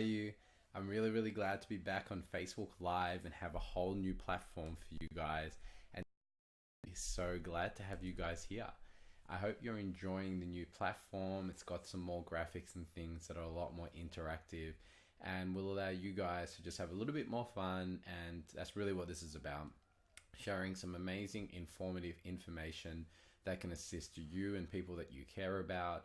you? I'm really glad to be back on Facebook Live and have a whole new platform for you guys. And so glad to have you guys here. I hope you're enjoying the new platform. It's got some more graphics and things that are a lot more interactive and will allow you guys to just have a little bit more fun. And that's really what this is about. Sharing some amazing informative information that can assist you and people that you care about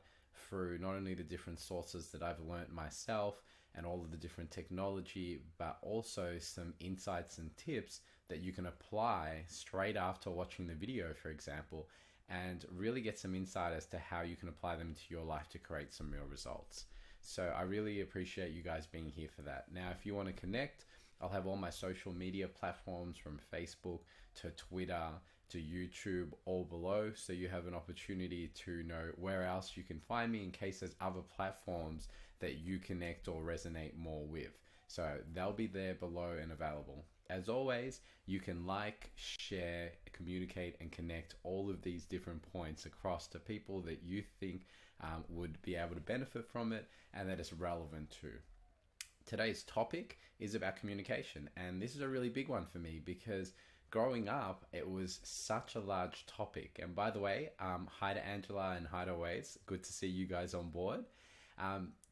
through not only the different sources that I've learned myself and all of the different technology, but also some insights and tips that you can apply straight after watching the video, for example, and really get some insight as to how you can apply them to your life to create some real results. So I really appreciate you guys being here for that. Now, if you want to connect, I'll have all my social media platforms from Facebook to Twitter to YouTube all below, so you have an opportunity to know where else you can find me in case there's other platforms that you connect or resonate more with. So they'll be there below and available. As always, you can like, share, communicate, and connect all of these different points across to people that you think would be able to benefit from it and that it's relevant to. Today's topic is about communication, and this is a really big one for me because growing up, it was such a large topic. And by the way, hi to Angela and hi to Waze. Good to see you guys on board.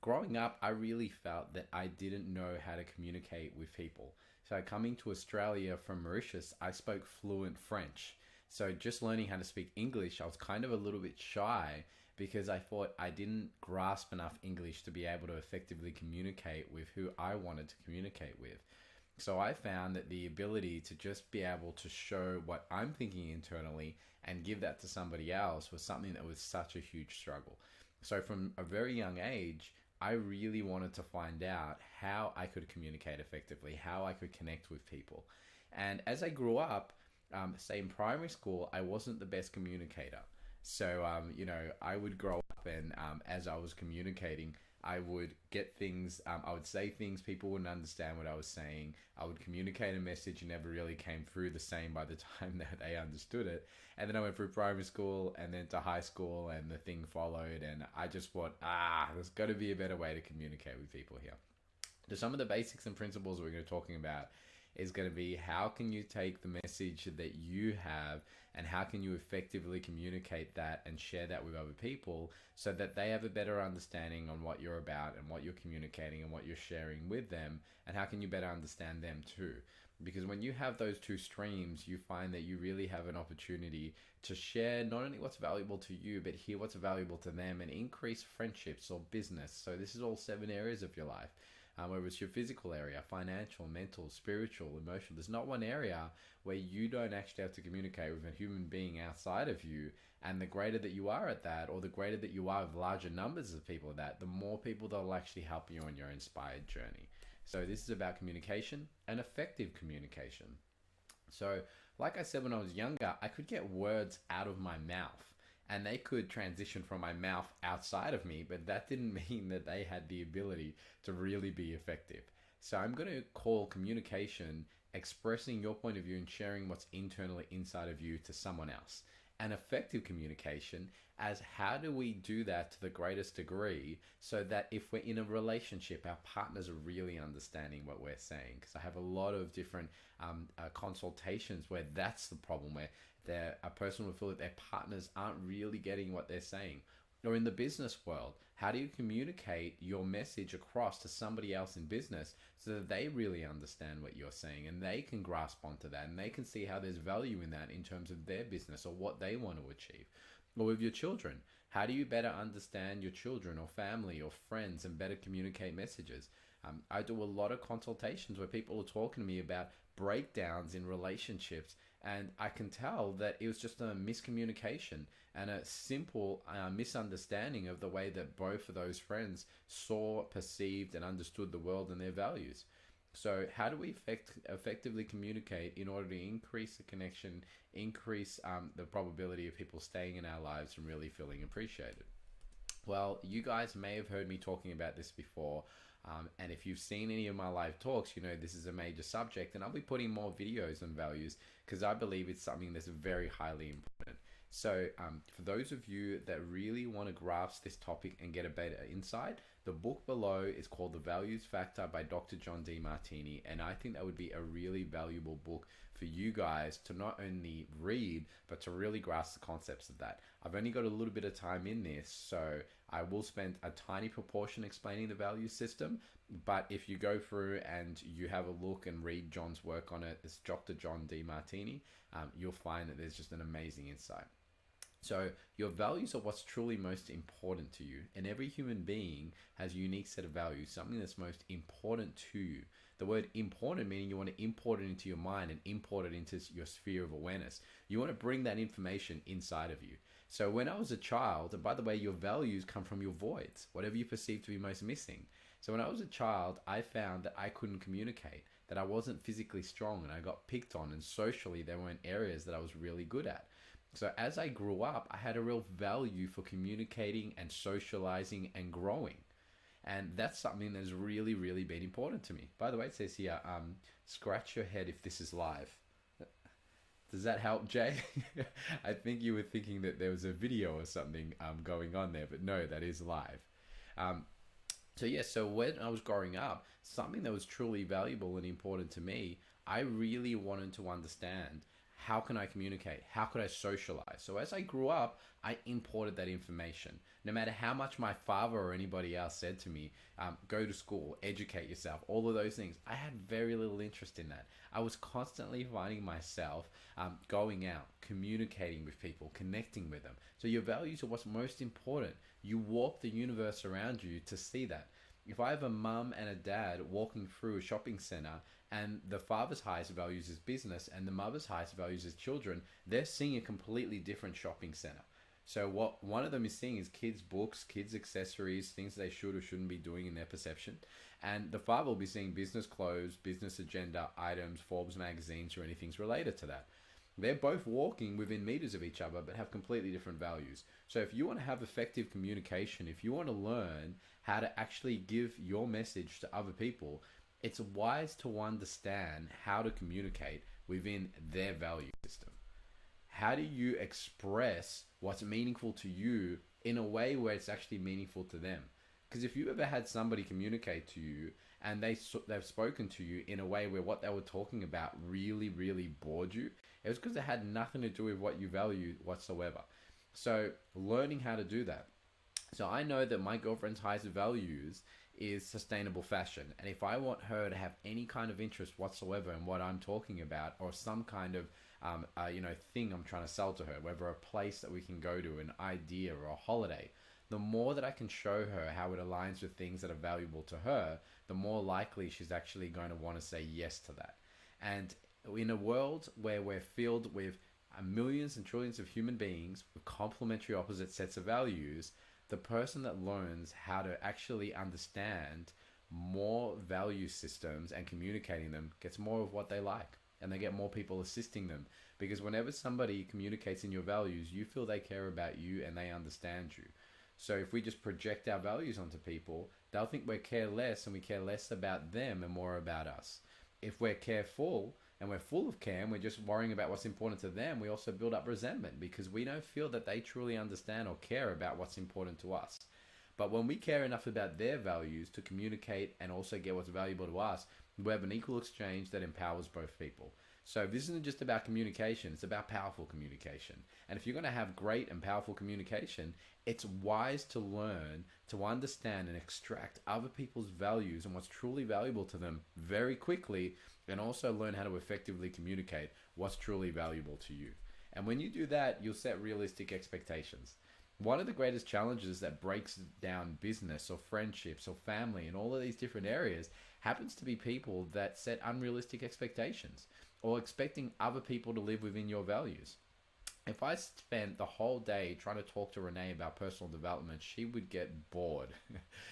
Growing up, I really felt that I didn't know how to communicate with people. So coming to Australia from Mauritius, I spoke fluent French. So just learning how to speak English, I was kind of a little bit shy because I thought I didn't grasp enough English to be able to effectively communicate with who I wanted to communicate with. So I found that the ability to just be able to show what I'm thinking internally and give that to somebody else was something that was such a huge struggle. So from a very young age, I really wanted to find out how I could communicate effectively, how I could connect with people. And as I grew up, say in primary school, I wasn't the best communicator. So, I would grow up and as I was communicating, I would get things, I would say things, people wouldn't understand what I was saying. I would communicate a message and never really came through the same by the time that they understood it. And then I went through primary school and then to high school and the thing followed. And I just thought, there's got to be a better way to communicate with people here. So some of the basics and principles we're going to be talking about is going to be how can you take the message that you have and how can you effectively communicate that and share that with other people so that they have a better understanding on what you're about and what you're communicating and what you're sharing with them, and how can you better understand them too. Because when you have those two streams, you find that you really have an opportunity to share not only what's valuable to you, but hear what's valuable to them and increase friendships or business. So this is all 7 areas of your life. Whether it's your physical area, financial, mental, spiritual, emotional, there's not one area where you don't actually have to communicate with a human being outside of you. And the greater that you are at that, or the greater that you are with larger numbers of people at that, the more people that will actually help you on your inspired journey. So this is about communication and effective communication. So like I said, when I was younger, I could get words out of my mouth and they could transition from my mouth outside of me, but that didn't mean that they had the ability to really be effective. So I'm going to call communication expressing your point of view and sharing what's internally inside of you to someone else. And effective communication as how do we do that to the greatest degree so that if we're in a relationship, our partners are really understanding what we're saying. Because I have a lot of different consultations where that's the problem, where a person will feel that their partners aren't really getting what they're saying. Or in the business world, how do you communicate your message across to somebody else in business so that they really understand what you're saying and they can grasp onto that and they can see how there's value in that in terms of their business or what they want to achieve? Or with your children, how do you better understand your children or family or friends and better communicate messages? I do a lot of consultations where people are talking to me about breakdowns in relationships, and I can tell that it was just a miscommunication and a simple misunderstanding of the way that both of those friends saw, perceived, and understood the world and their values. So how do we effectively communicate in order to increase the connection, increase the probability of people staying in our lives and really feeling appreciated? Well, you guys may have heard me talking about this before. And if you've seen any of my live talks, you know this is a major subject, and I'll be putting more videos on values because I believe it's something that's very highly important. So, for those of you that really want to grasp this topic and get a better insight, the book below is called The Values Factor by Dr. John D. Martini. And I think that would be a really valuable book for you guys to not only read, but to really grasp the concepts of that. I've only got a little bit of time in this, so I will spend a tiny proportion explaining the value system. But if you go through and you have a look and read John's work on it, it's Dr. John D. Martini, you'll find that there's just an amazing insight. So your values are what's truly most important to you. And every human being has a unique set of values, something that's most important to you. The word important meaning you want to import it into your mind and import it into your sphere of awareness. You want to bring that information inside of you. So when I was a child, and by the way, your values come from your voids, whatever you perceive to be most missing. So when I was a child, I found that I couldn't communicate, that I wasn't physically strong, and I got picked on, and socially there weren't areas that I was really good at. So as I grew up, I had a real value for communicating and socializing and growing. And that's something that's really, really been important to me. By the way, it says here, scratch your head if this is live. Does that help, Jay? I think you were thinking that there was a video or something going on there, but no, that is live. So when I was growing up, something that was truly valuable and important to me, I really wanted to understand, how can I communicate? How could I socialize? So as I grew up, I imported that information. No matter how much my father or anybody else said to me, go to school, educate yourself, all of those things, I had very little interest in that. I was constantly finding myself going out, communicating with people, connecting with them. So your values are what's most important. You walk the universe around you to see that. If I have a mum and a dad walking through a shopping center, and the father's highest values is business and the mother's highest values is children, they're seeing a completely different shopping center. So what one of them is seeing is kids' books, kids' accessories, things they should or shouldn't be doing in their perception. And the father will be seeing business clothes, business agenda items, Forbes magazines, or anything related to that. They're both walking within meters of each other, but have completely different values. So if you want to have effective communication, if you want to learn how to actually give your message to other people, it's wise to understand how to communicate within their value system. How do you express what's meaningful to you in a way where it's actually meaningful to them? Because if you ever had somebody communicate to you and they've spoken to you in a way where what they were talking about really, really bored you, it was because it had nothing to do with what you valued whatsoever. So learning how to do that. So I know that my girlfriend's highest values is sustainable fashion. And if I want her to have any kind of interest whatsoever in what I'm talking about, or some kind of thing I'm trying to sell to her, whether a place that we can go to, an idea or a holiday, the more that I can show her how it aligns with things that are valuable to her, the more likely she's actually going to want to say yes to that. And in a world where we're filled with millions and trillions of human beings with complementary opposite sets of values, the person that learns how to actually understand more value systems and communicating them gets more of what they like, and they get more people assisting them. Because whenever somebody communicates in your values, you feel they care about you and they understand you. So if we just project our values onto people, they'll think we care less, and we care less about them and more about us. If we're careful and we're full of care and we're just worrying about what's important to them, we also build up resentment because we don't feel that they truly understand or care about what's important to us. But when we care enough about their values to communicate and also get what's valuable to us, we have an equal exchange that empowers both people. So this isn't just about communication, it's about powerful communication. And if you're going to have great and powerful communication, it's wise to learn to understand and extract other people's values and what's truly valuable to them very quickly, and also learn how to effectively communicate what's truly valuable to you. And when you do that, you'll set realistic expectations. One of the greatest challenges that breaks down business or friendships or family and all of these different areas happens to be people that set unrealistic expectations or expecting other people to live within your values. If I spent the whole day trying to talk to Renee about personal development, she would get bored.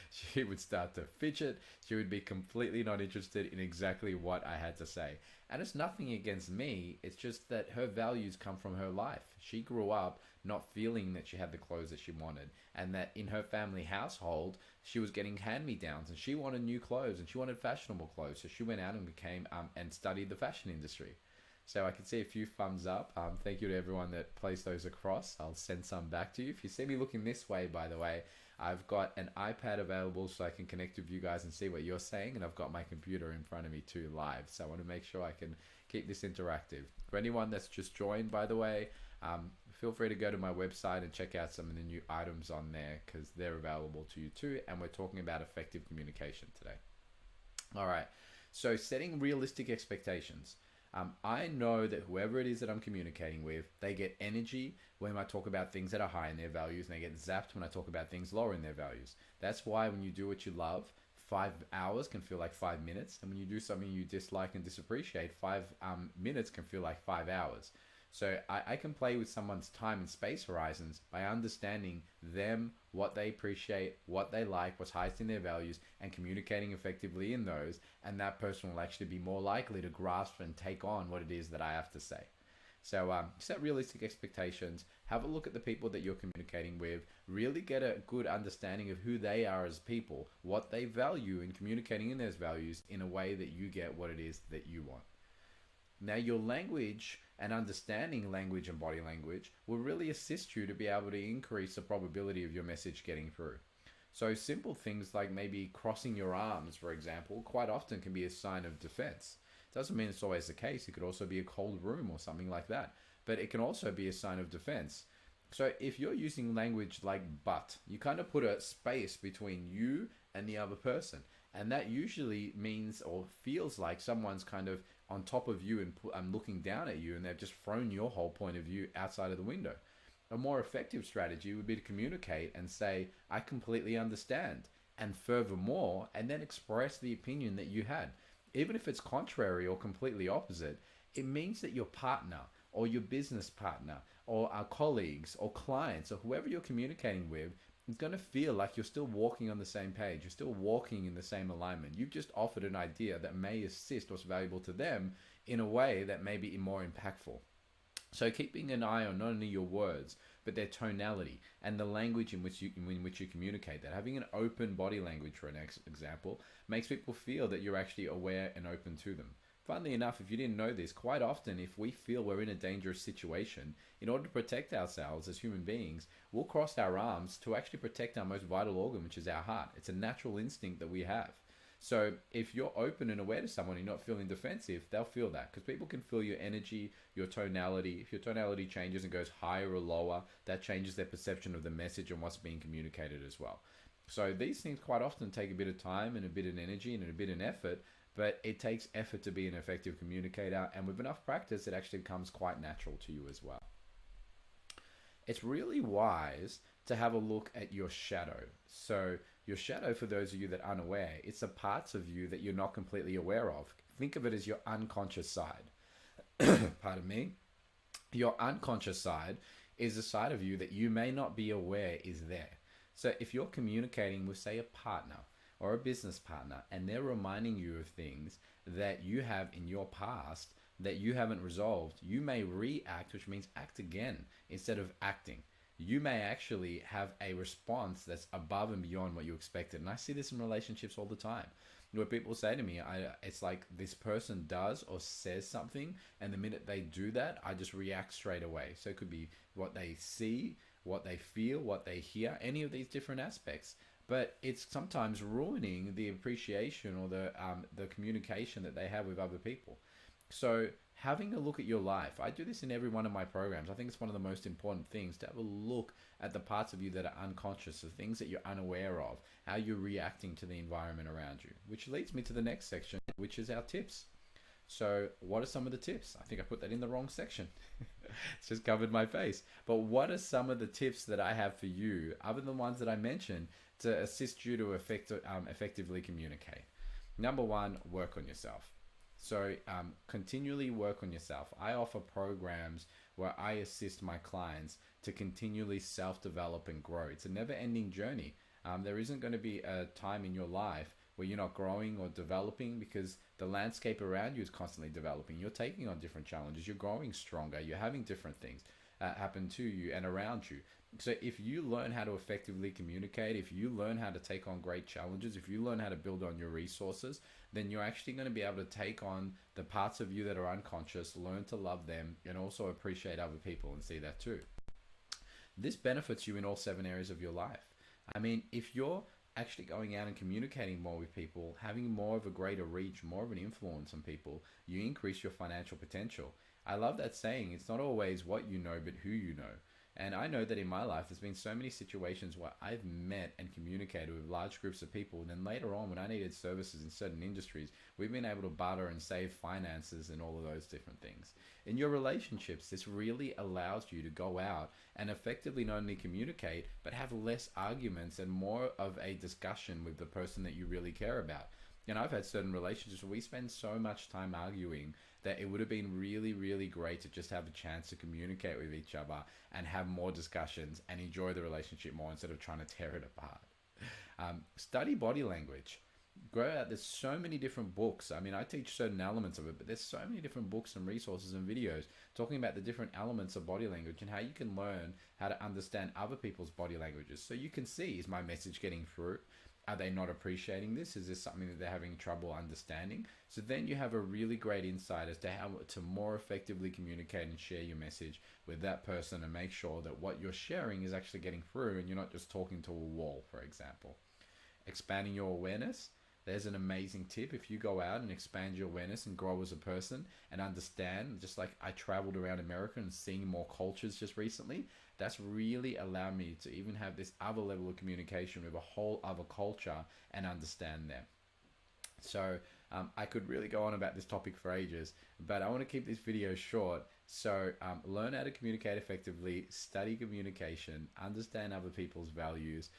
She would start to fidget. She would be completely not interested in exactly what I had to say. And it's nothing against me. It's just that her values come from her life. She grew up not feeling that she had the clothes that she wanted, and that in her family household, she was getting hand-me-downs, and she wanted new clothes, and she wanted fashionable clothes. So she went out and became and studied the fashion industry. So I can see a few thumbs up. Thank you to everyone that placed those across. I'll send some back to you. If you see me looking this way, by the way, I've got an iPad available so I can connect with you guys and see what you're saying, and I've got my computer in front of me too live. So I want to make sure I can keep this interactive. For anyone that's just joined, by the way, feel free to go to my website and check out some of the new items on there because they're available to you too. And we're talking about effective communication today. All right. So setting realistic expectations. I know that whoever it is that I'm communicating with, they get energy when I talk about things that are high in their values, and they get zapped when I talk about things lower in their values. That's why when you do what you love, 5 hours can feel like 5 minutes. And when you do something you dislike and disappreciate, 5 minutes can feel like 5 hours. So I can play with someone's time and space horizons by understanding them, what they appreciate, what they like, what's highest in their values, and communicating effectively in those. And that person will actually be more likely to grasp and take on what it is that I have to say. So set realistic expectations, have a look at the people that you're communicating with, really get a good understanding of who they are as people, what they value, and communicating in those values in a way that you get what it is that you want. Now, your language and understanding language and body language will really assist you to be able to increase the probability of your message getting through. So simple things like maybe crossing your arms, for example, quite often can be a sign of defense. Doesn't mean it's always the case. It could also be a cold room or something like that. But it can also be a sign of defense. So if you're using language like but, you kind of put a space between you and the other person. And that usually means or feels like someone's kind of on top of you and looking down at you, and they've just thrown your whole point of view outside of the window. A more effective strategy would be to communicate and say, I completely understand. And furthermore, and then express the opinion that you had. Even if it's contrary or completely opposite, it means that your partner or your business partner or our colleagues or clients or whoever you're communicating with is going to feel like you're still walking on the same page. You're still walking in the same alignment. You've just offered an idea that may assist what's valuable to them in a way that may be more impactful. So keeping an eye on not only your words, but their tonality and the language in which you communicate that. Having an open body language, for an example, makes people feel that you're actually aware and open to them. Funnily enough, if you didn't know this, quite often if we feel we're in a dangerous situation, in order to protect ourselves as human beings, we'll cross our arms to actually protect our most vital organ, which is our heart. It's a natural instinct that we have. So if you're open and aware to someone and you're not feeling defensive, they'll feel that, because people can feel your energy, your tonality. If your tonality changes and goes higher or lower, that changes their perception of the message and what's being communicated as well. So these things quite often take a bit of time and a bit of energy and a bit of effort, but it takes effort to be an effective communicator, and with enough practice, it actually becomes quite natural to you as well. It's really wise to have a look at your shadow. So your shadow, for those of you that are unaware, it's the parts of you that you're not completely aware of. Think of it as your unconscious side. Pardon me. Your unconscious side is the side of you that you may not be aware is there. So if you're communicating with, say, a partner or a business partner, and they're reminding you of things that you have in your past that you haven't resolved, you may react, which means act again instead of acting. You may actually have a response that's above and beyond what you expected. And I see this in relationships all the time, where people say to me, it's like this person does or says something, and the minute they do that, I just react straight away. So it could be what they see, what they feel, what they hear, any of these different aspects. But it's sometimes ruining the appreciation or the communication that they have with other people. So having a look at your life, I do this in every one of my programs. I think it's one of the most important things to have a look at the parts of you that are unconscious, the things that you're unaware of, how you're reacting to the environment around you, which leads me to the next section, which is our tips. So what are some of the tips? I think I put that in the wrong section. It's just covered my face. But what are some of the tips that I have for you, other than the ones that I mentioned, to assist you to effectively communicate? Number one, work on yourself. So continually work on yourself. I offer programs where I assist my clients to continually self-develop and grow. It's a never-ending journey. There isn't going to be a time in your life where you're not growing or developing, because the landscape around you is constantly developing. You're taking on different challenges. You're growing stronger. You're having different things happen to you and around you. So if you learn how to effectively communicate, if you learn how to take on great challenges, if you learn how to build on your resources, then you're actually going to be able to take on the parts of you that are unconscious, learn to love them, and also appreciate other people and see that too. This benefits you in all 7 areas of your life. I mean, if you're actually going out and communicating more with people, having more of a greater reach, more of an influence on people, you increase your financial potential. I love that saying. It's not always what you know, but who you know. And I know that in my life, there's been so many situations where I've met and communicated with large groups of people. And then later on, when I needed services in certain industries, we've been able to barter and save finances and all of those different things. In your relationships, this really allows you to go out and effectively not only communicate, but have less arguments and more of a discussion with the person that you really care about. And I've had certain relationships where we spend so much time arguing that it would have been really, really great to just have a chance to communicate with each other and have more discussions and enjoy the relationship more instead of trying to tear it apart. Study body language. Grow out. There's so many different books. I mean, I teach certain elements of it, but there's so many different books and resources and videos talking about the different elements of body language and how you can learn how to understand other people's body languages. So you can see, is my message getting through? Are they not appreciating this? Is this something that they're having trouble understanding? So then you have a really great insight as to how to more effectively communicate and share your message with that person and make sure that what you're sharing is actually getting through and you're not just talking to a wall, for example. Expanding your awareness. There's an amazing tip. If you go out and expand your awareness and grow as a person and understand, just like I traveled around America and seeing more cultures just recently, that's really allowed me to even have this other level of communication with a whole other culture and understand them. So I could really go on about this topic for ages, but I want to keep this video short. So learn how to communicate effectively, study communication, understand other people's values,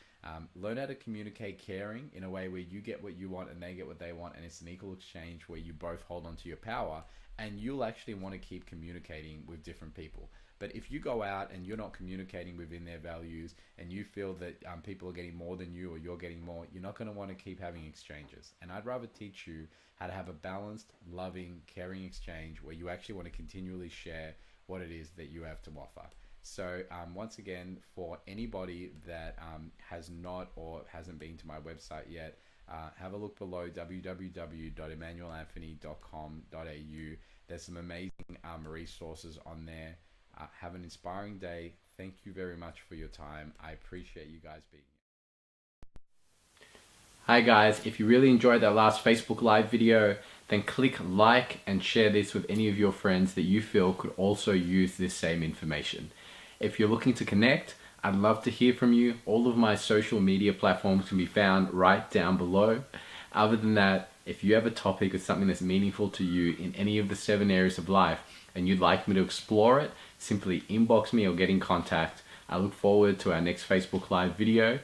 learn how to communicate caring in a way where you get what you want and they get what they want, and it's an equal exchange where you both hold on to your power, and you'll actually want to keep communicating with different people. But if you go out and you're not communicating within their values and you feel that people are getting more than you or you're getting more, you're not going to want to keep having exchanges. And I'd rather teach you how to have a balanced, loving, caring exchange where you actually want to continually share what it is that you have to offer. So once again, for anybody that has not or hasn't been to my website yet, have a look below, www.emmanuelanthony.com.au. There's some amazing resources on there. Have an inspiring day. Thank you very much for your time. I appreciate you guys being here. Hi guys, if you really enjoyed that last Facebook Live video, then click like and share this with any of your friends that you feel could also use this same information. If you're looking to connect, I'd love to hear from you. All of my social media platforms can be found right down below. Other than that, if you have a topic or something that's meaningful to you in any of the 7 areas of life and you'd like me to explore it, simply inbox me or get in contact. I look forward to our next Facebook Live video.